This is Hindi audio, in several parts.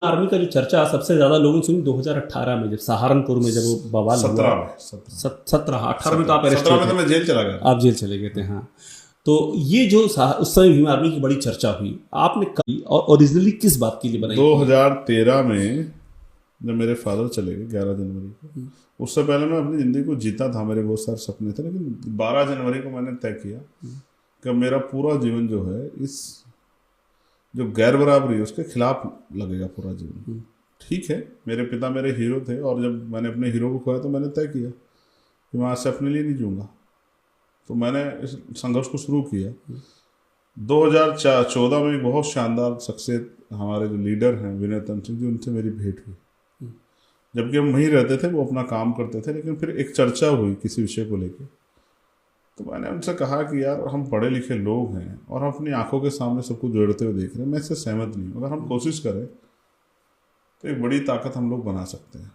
आर्मी का जो चर्चा सबसे ज्यादा लोगों ने सुनी 2018 में, जब सहारनपुर में जब वो बवाल हुआ। 17 18 में तो आप अरेस्ट 17 में तो मैं जेल चला गया। आप जेल चले गए थे, हाँ। तो ये जो उस समय भीम आर्मी की बड़ी चर्चा हुई, आपने कभी और ओरिजिनली किस बात के लिए बनाई? 2013 में जब मेरे फादर चले गए 11 जनवरी को, उससे पहले मैं अपनी ज़िंदगी को जीता था, मेरे बहुत सारे सपने थे, लेकिन 12 जनवरी को मैंने तय किया कि मेरा पूरा जीवन जो है इस जो गैर बराबरी है उसके खिलाफ लगेगा पूरा जीवन। ठीक है, मेरे पिता मेरे हीरो थे, और जब मैंने अपने हीरो को खोया तो मैंने तय किया कि मैं आज से अपने लिए नहीं जीऊँगा। तो मैंने इस संघर्ष को शुरू किया। 2014 में एक बहुत शानदार शख्सियत, हमारे जो लीडर हैं विनय तंत्र सिंह जी, उनसे मेरी भेंट हुई। जबकि हम वहीं रहते थे, वो अपना काम करते थे, लेकिन फिर एक चर्चा हुई किसी विषय को लेकर। तो मैंने उनसे कहा कि यार, हम पढ़े लिखे लोग हैं और हम अपनी आंखों के सामने सबको जोड़ते हुए देख रहे हैं, मैं इससे सहमत नहीं हूँ। अगर हम कोशिश करें तो एक बड़ी ताकत हम लोग बना सकते हैं।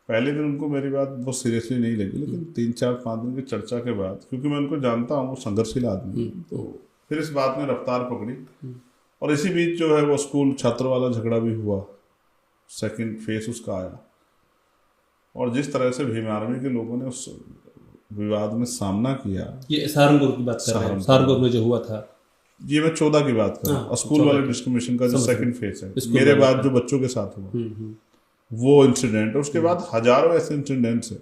पहले दिन उनको मेरी बात बहुत सीरियसली नहीं लगी, लेकिन 3-4-5 दिन की चर्चा के बाद, क्योंकि मैं उनको जानता हूँ, वो संघर्षशील आदमी, तो फिर इस बात में रफ्तार पकड़ी। और इसी बीच जो है वो स्कूल छात्रों वाला झगड़ा भी हुआ, सेकंड फेस उसका आया। और जिस तरह से भीम आर्मी के लोगों ने उस विवाद में सामना किया, ये सहारनपुर की बात कर रहे हैं, सहारनपुर में जो हुआ था, ये मैं 14 की बात कर रहा हूँ। स्कूल वाले डिस्क्रिमिनेशन का जो सेकंड फेस है, मेरे बाद जो बच्चों के साथ हुआ वो इंसिडेंट है। उसके बाद हजारों ऐसे इंसिडेंट्स है,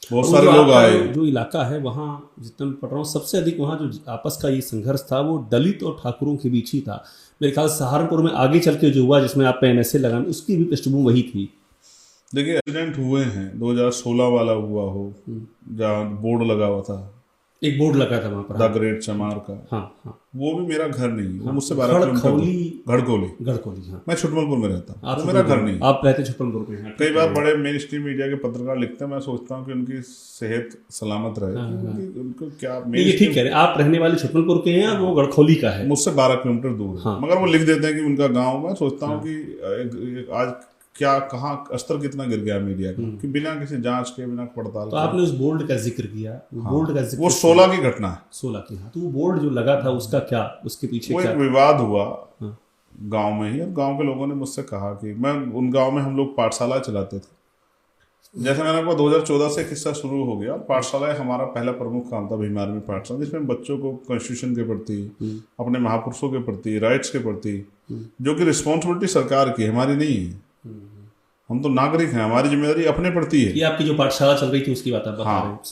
बहुत सारे लोग आए। जो इलाका है वहाँ, जितना मैं पढ़ रहा हूँ, सबसे अधिक वहाँ जो आपस का ये संघर्ष था वो दलित और ठाकुरों के बीच ही था। मेरे ख्याल सहारनपुर में आगे चल के जो हुआ, जिसमें आप एनएसए लगाने, उसकी भी पृष्ठभूमि वही थी। देखिए, एक्सीडेंट हुए हैं, 2016 वाला हुआ हो, जहाँ बोर्ड लगा हुआ था, एक बोर्ड लगा था वहाँ पर, द ग्रेट चमार का। हाँ। वो भी मेरा घर नहीं है, वो मुझसे 12 किलोमीटर, गढ़कोली। हाँ, मैं छुटमलपुर में रहता हूँ, वो मेरा घर नहीं। आप रहते छुटमलपुर में। कई बार बड़े मेन स्ट्रीम मीडिया के पत्रकार लिखते हैं, मैं सोचता हूँ कि उनकी सेहत सलामत रहे, उनको क्या, ये ठीक कह रहे हैं, आप रहने वाले छुटमलपुर के हैं, वो गढ़खोली का है, मुझसे 12 किलोमीटर दूर है। मगर वो लिख देते हैं कि उनका गाँव। मैं सोचता हूँ कि आज क्या, कहाँ स्तर कितना गिर गया मीडिया का, कि बिना किसी जांच के, बिना पड़ताल। तो आपने उस बोर्ड का जिक्र किया, बोर्ड का जिक्र, वो 16 की घटना है, 16 की। हाँ, तो वो बोर्ड जो लगा था उसका क्या, उसके पीछे वो क्या? एक विवाद हुआ गांव में ही, और गांव के लोगों ने मुझसे कहा कि मैं, उन गांव में हम लोग पाठशाला चलाते थे। जैसे मैंने आपको 2014 से किस्सा शुरू हो गया। पाठशाला हमारा पहला प्रमुख काम था, भीम आर्मी पाठशाला, जिसमें बच्चों को कॉन्स्टिट्यूशन के प्रति, अपने महापुरुषों के प्रति, राइट्स के प्रति, जो कि रिस्पॉन्सिबिलिटी सरकार की, हमारी नहीं है। हम तो नागरिक हैं, हमारी जिम्मेदारी अपने प्रति है। ये आपकी जो पाठशाला चल रही थी उसकी बात आप बता रहे हैं।